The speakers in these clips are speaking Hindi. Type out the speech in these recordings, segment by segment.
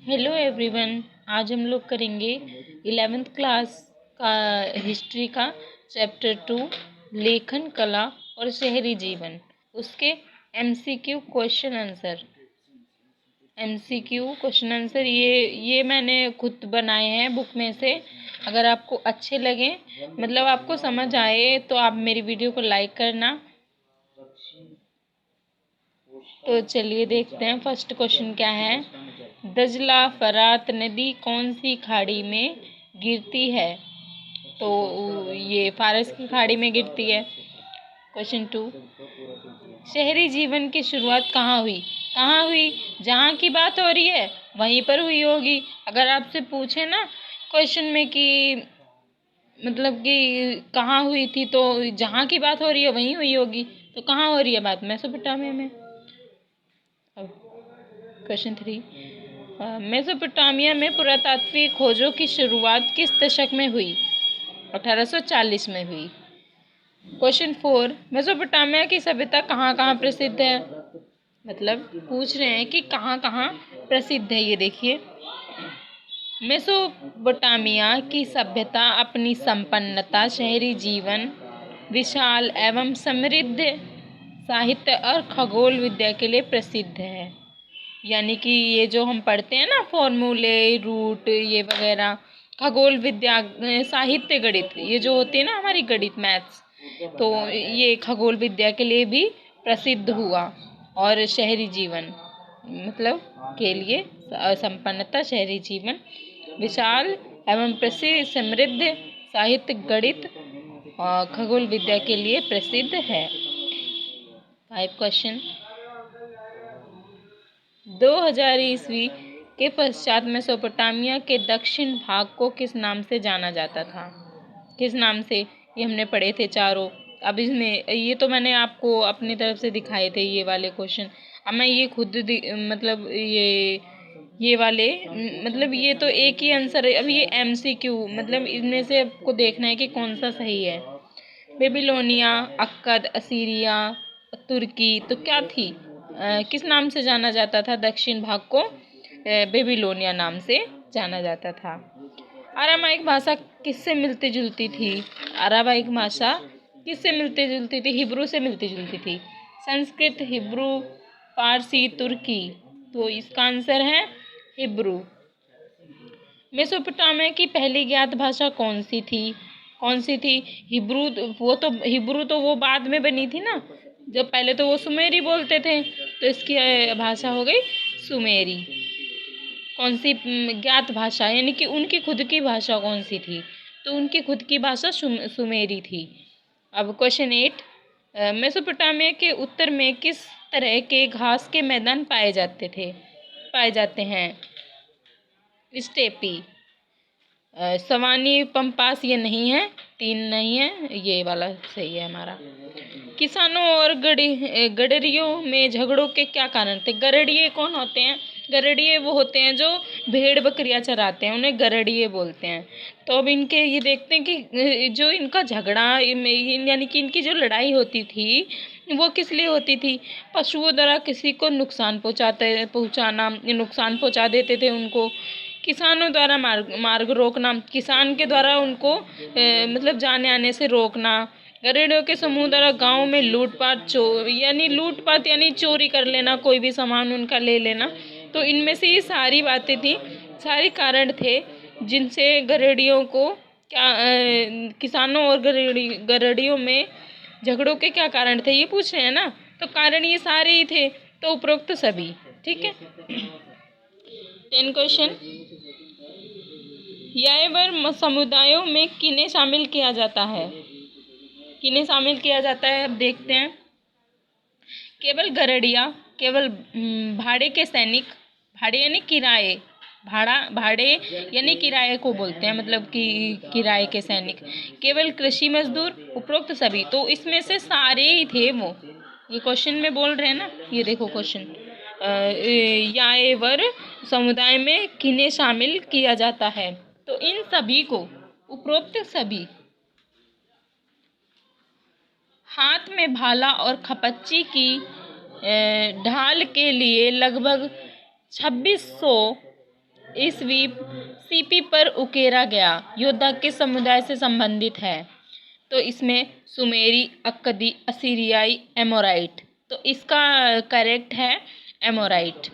Hello everyone. आज हम लोग करेंगे 11th क्लास का हिस्ट्री का चैप्टर 2 लेखन कला और शहरी जीवन, उसके एमसीक्यू क्वेश्चन आंसर। ये मैंने खुद बनाए हैं बुक में से। अगर आपको अच्छे लगे, मतलब आपको समझ आए, तो आप मेरी वीडियो को लाइक करना। तो चलिए देखते हैं फर्स्ट क्वेश्चन क्या है। दजला फरात नदी कौन सी खाड़ी में गिरती है? तो ये फारस की खाड़ी में गिरती है। क्वेश्चन 2, शहरी जीवन की शुरुआत कहाँ हुई? कहाँ हुई? जहाँ की बात हो रही है वहीं पर हुई होगी। अगर आपसे पूछे ना क्वेश्चन में कि मतलब कि कहाँ हुई थी, तो जहाँ की बात हो रही है वहीं हुई होगी। तो कहाँ हो रही है बात? मेसोपोटामिया में। क्वेश्चन 3, मेसोपोटामिया में पुरातात्विक खोजों की शुरुआत किस दशक में हुई? 1840 में हुई। क्वेश्चन 4, मेसोपोटामिया की सभ्यता कहाँ कहाँ प्रसिद्ध है? मतलब पूछ रहे हैं कि कहाँ कहाँ प्रसिद्ध है। ये देखिए, मेसोपोटामिया की सभ्यता अपनी संपन्नता, शहरी जीवन, विशाल एवं समृद्ध साहित्य और खगोल विद्या के लिए प्रसिद्ध है। यानी कि ये जो हम पढ़ते हैं ना, फॉर्मूले, रूट, ये वगैरह, खगोल विद्या, साहित्य, गणित, ये जो होती है ना हमारी गणित, मैथ्स, तो ये खगोल विद्या के लिए भी प्रसिद्ध हुआ। और शहरी जीवन मतलब के लिए संपन्नता, शहरी जीवन, विशाल एवं प्रसिद्ध समृद्ध साहित्य, गणित और खगोल विद्या के लिए प्रसिद्ध है। 5 क्वेश्चन। 2000 ईस्वी के पश्चात मेसोपोटामिया के दक्षिण भाग को किस नाम से जाना जाता था? किस नाम से? ये हमने पढ़े थे चारों। अब इसमें ये तो मैंने आपको अपनी तरफ से दिखाए थे ये वाले क्वेश्चन। अब मैं ये खुद मतलब ये वाले मतलब ये तो एक ही आंसर है। अब ये एमसीक्यू, मतलब इनमें से आपको देखना है कि कौन सा सही है। बेबीलोनिया, अक्कद, असीरिया, तुर्की, तो क्या थी? किस नाम से जाना जाता था दक्षिण भाग को? बेबीलोनिया नाम से जाना जाता था। अरामाइक भाषा किससे मिलती जुलती थी? अरामाइक भाषा किससे मिलती जुलती थी? हिब्रू से मिलती जुलती थी। संस्कृत, हिब्रू, फारसी, तुर्की, तो इसका आंसर है हिब्रू। मेसोपोटामिया की पहली ज्ञात भाषा कौन सी थी? कौन सी थी? हिब्रू। हिब्रू तो वो बाद में बनी थी ना, जब पहले तो वो सुमेरी बोलते थे, तो इसकी भाषा हो गई सुमेरी। कौन सी ज्ञात भाषा, यानी कि उनकी खुद की भाषा कौन सी थी? तो उनकी खुद की भाषा सुमेरी थी। अब क्वेश्चन 8, मेसोपोटामिया के उत्तर में किस तरह के घास के मैदान पाए जाते हैं? स्टेपी, सवानी, पंपास, ये नहीं है, 3 नहीं है, ये वाला सही है हमारा। किसानों और गडरियों में झगड़ों के क्या कारण थे? गरड़िए कौन होते हैं? गरड़िए वो होते हैं जो भेड़ बकरियां चराते हैं, उन्हें गरड़िए बोलते हैं। तो अब इनके ये देखते हैं कि जो इनका झगड़ा, यानी कि इनकी जो लड़ाई होती थी वो किस लिए होती थी? पशुओं द्वारा किसी को नुकसान पहुंचा देते थे उनको। किसानों द्वारा मार्ग रोकना, किसान के द्वारा उनको मतलब जाने आने से रोकना। गरीबों के समूह द्वारा गांव में लूटपाट यानी चोरी कर लेना, कोई भी सामान उनका ले लेना। तो इनमें से ये सारी बातें थी, सारे कारण थे जिनसे गरेड़ियों को किसानों और गरेड़ियों में झगड़ों के क्या कारण थे, ये पूछ रहे हैं ना। तो कारण ये सारे ही थे, तो उपरोक्त सभी। ठीक है। 10 क्वेश्चन। यायावर समुदायों में किन्हें शामिल किया जाता है? किन्हें शामिल किया जाता है? अब देखते हैं। केवल गरड़िया, केवल भाड़े के सैनिक, भाड़े यानी किराए, भाड़े यानी किराए को बोलते हैं, मतलब कि किराए के सैनिक, केवल कृषि मजदूर, उपरोक्त सभी। तो इसमें से सारे ही थे वो। ये क्वेश्चन में बोल रहे हैं ना, ये देखो क्वेश्चन, यायावर समुदाय में किन्हें शामिल किया जाता है? तो इन सभी को, उपरोक्त सभी। हाथ में भाला और खपच्ची की ढाल के लिए लगभग 2600 ईस्वी सीपी पर उकेरा गया योद्धा किस समुदाय से संबंधित है? तो इसमें सुमेरी, अक्कदी, असीरियाई, एमोराइट। तो इसका करेक्ट है एमोराइट।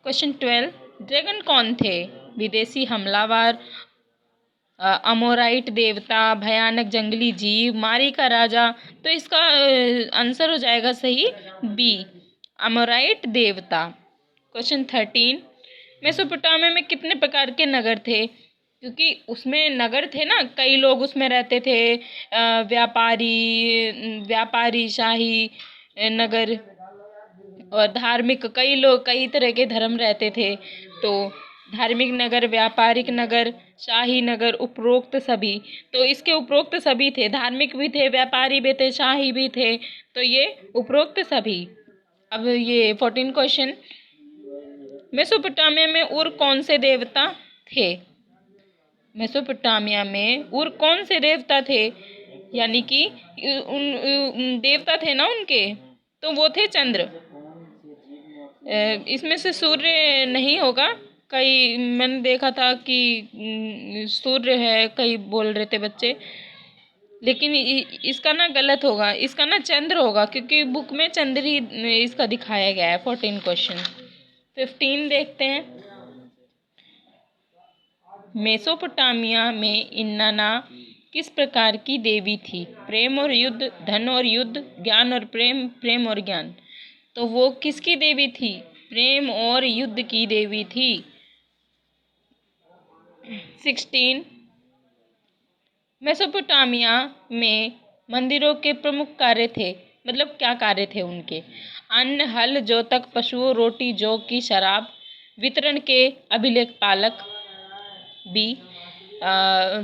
क्वेश्चन 12, ड्रैगन कौन थे? विदेशी हमलावर, अमोराइट देवता, भयानक जंगली जीव, मारी का राजा। तो इसका आंसर हो जाएगा सही बी, अमोराइट देवता। क्वेश्चन 13, मेसोपोटामिया में कितने प्रकार के नगर थे? क्योंकि उसमें नगर थे ना, कई लोग उसमें रहते थे, व्यापारी शाही नगर और धार्मिक, कई लोग कई तरह के धर्म रहते थे। तो धार्मिक नगर, व्यापारिक नगर, शाही नगर, उपरोक्त सभी। तो इसके उपरोक्त सभी थे, धार्मिक भी थे, व्यापारी भी थे, शाही भी थे। तो ये उपरोक्त सभी। अब ये 14 क्वेश्चन, मेसोपोटामिया में उर कौन से देवता थे? मेसोपोटामिया में उर कौन से देवता थे? यानी कि उन देवता थे ना उनके, तो वो थे चंद्र। इसमें से सूर्य नहीं होगा। कई मैंने देखा था कि सूर्य है, कई बोल रहे थे बच्चे, लेकिन इसका ना गलत होगा, इसका ना चंद्र होगा, क्योंकि बुक में चंद्र ही इसका दिखाया गया है। 14 क्वेश्चन। 15 देखते हैं, मेसोपोटामिया में इन्नाना किस प्रकार की देवी थी? प्रेम और युद्ध, धन और युद्ध, ज्ञान और प्रेम, प्रेम और ज्ञान। तो वो किसकी देवी थी? प्रेम और युद्ध की देवी थी। 16, मेसोपोटामिया में मंदिरों के प्रमुख कार्य थे, मतलब क्या कार्य थे उनके? अन्न, हल, जोतक, पशुओं, रोटी, जौ की शराब, वितरण के अभिलेख पालक। बी,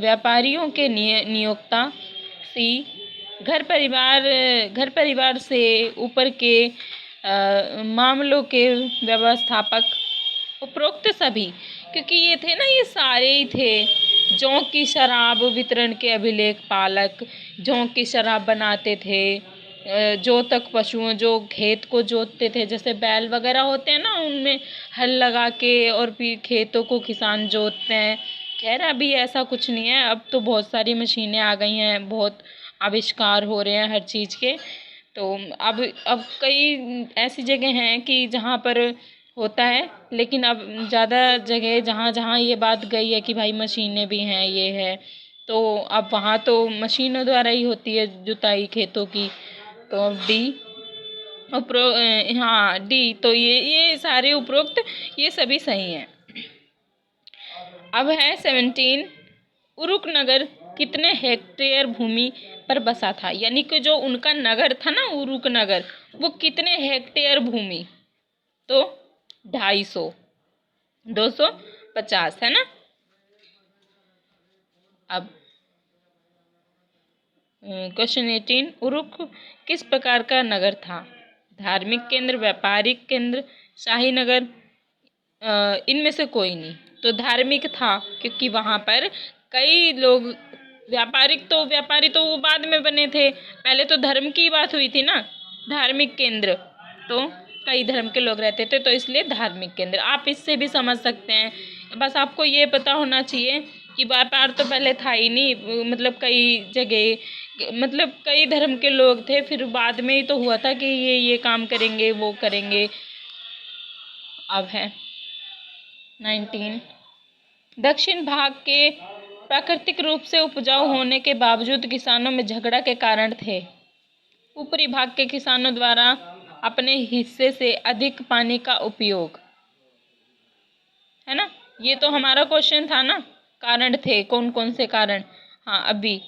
व्यापारियों के नियोक्ता। सी, घर परिवार से ऊपर के मामलों के व्यवस्थापक। उपरोक्त सभी, क्योंकि ये थे ना, ये सारे ही थे। जौ की शराब, वितरण के अभिलेख पालक, जौ की शराब बनाते थे। जोतक, पशुओं जो खेत को जोतते थे, जैसे बैल वगैरह होते हैं ना, उनमें हल लगा के और फिर खेतों को किसान जोतते हैं। खैर अभी ऐसा कुछ नहीं है, अब तो बहुत सारी मशीनें आ गई हैं, बहुत आविष्कार हो रहे हैं हर चीज़ के। तो अब कई ऐसी जगह हैं कि जहाँ पर होता है, लेकिन अब ज़्यादा जगह जहाँ जहाँ ये बात गई है कि भाई मशीनें भी हैं, ये है, तो अब वहाँ तो मशीनों द्वारा ही होती है जुताई खेतों की। तो डी हाँ डी, तो ये सारे उपरोक्त ये सभी सही हैं। अब है 17, उरुक नगर कितने हेक्टेयर भूमि पर बसा था? यानी कि जो उनका नगर था ना, उरुक नगर, वो कितने हेक्टेयर भूमि? तो 250, 250 है ना। अब क्वेश्चन 18, उरुक किस प्रकार का नगर था? धार्मिक केंद्र, व्यापारिक केंद्र, शाही नगर, इनमें से कोई नहीं। तो धार्मिक था, क्योंकि वहाँ पर कई लोग, व्यापारी तो वो बाद में बने थे, पहले तो धर्म की बात हुई थी ना। धार्मिक केंद्र तो कई धर्म के लोग रहते थे, तो इसलिए धार्मिक केंद्र। आप इससे भी समझ सकते हैं, बस आपको ये पता होना चाहिए कि व्यापार तो पहले था ही नहीं, मतलब कई जगह, मतलब कई धर्म के लोग थे, फिर बाद में ही तो हुआ था कि ये काम करेंगे, वो करेंगे। अब है 19, दक्षिण भाग के प्राकृतिक रूप से उपजाऊ होने के बावजूद किसानों में झगड़ा के कारण थे। ऊपरी भाग के किसानों द्वारा अपने हिस्से से अधिक पानी का उपयोग, है ना। ये तो हमारा क्वेश्चन था ना, कारण थे, कौन कौन से कारण। हाँ, अभी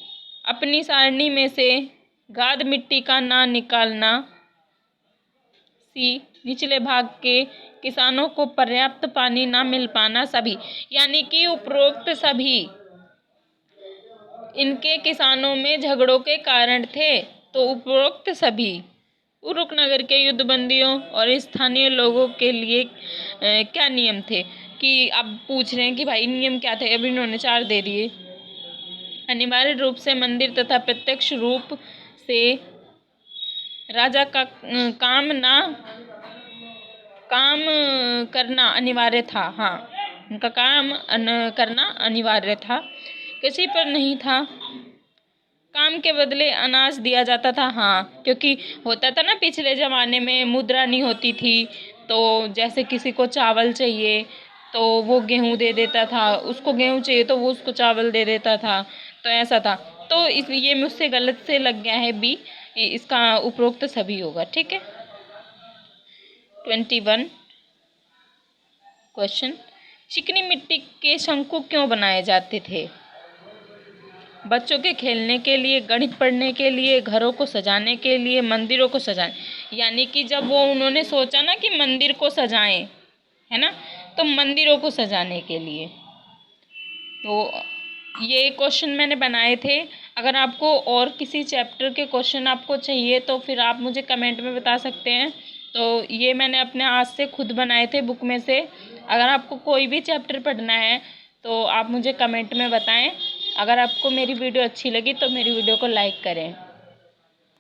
अपनी सारणी में से गाद मिट्टी का ना निकालना। सी, निचले भाग के किसानों को पर्याप्त पानी ना मिल पाना। सभी, यानी कि उपरोक्त सभी इनके किसानों में झगड़ों के कारण थे। तो उपरोक्त सभी। उरुक नगर के युद्धबंदियों और स्थानीय लोगों के लिए क्या नियम थे? कि अब पूछ रहे हैं कि भाई नियम क्या थे, अभी इन्होंने 4 दे दिए। अनिवार्य रूप से मंदिर तथा प्रत्यक्ष रूप से राजा का काम करना अनिवार्य था। हाँ, उनका काम करना अनिवार्य था, किसी पर नहीं था। काम के बदले अनाज दिया जाता था। हाँ, क्योंकि होता था ना पिछले ज़माने में मुद्रा नहीं होती थी, तो जैसे किसी को चावल चाहिए तो वो गेहूँ दे देता था, उसको गेहूँ चाहिए तो वो उसको चावल दे देता था, तो ऐसा था। तो इस ये मुझसे गलत से लग गया है बी, इसका उपरोक्त सभी होगा। ठीक है। 21 क्वेश्चन, चिकनी मिट्टी के शंकु क्यों बनाए जाते थे? बच्चों के खेलने के लिए, गणित पढ़ने के लिए, घरों को सजाने के लिए, मंदिरों को सजाने। यानी कि जब वो उन्होंने सोचा ना कि मंदिर को सजाएं, है ना, तो मंदिरों को सजाने के लिए। तो ये क्वेश्चन मैंने बनाए थे। अगर आपको और किसी चैप्टर के क्वेश्चन आपको चाहिए तो फिर आप मुझे कमेंट में बता सकते हैं। तो ये मैंने अपने हाथ से खुद बनाए थे बुक में से। अगर आपको कोई भी चैप्टर पढ़ना है तो आप मुझे कमेंट में बताएं। अगर आपको मेरी वीडियो अच्छी लगी तो मेरी वीडियो को लाइक करें।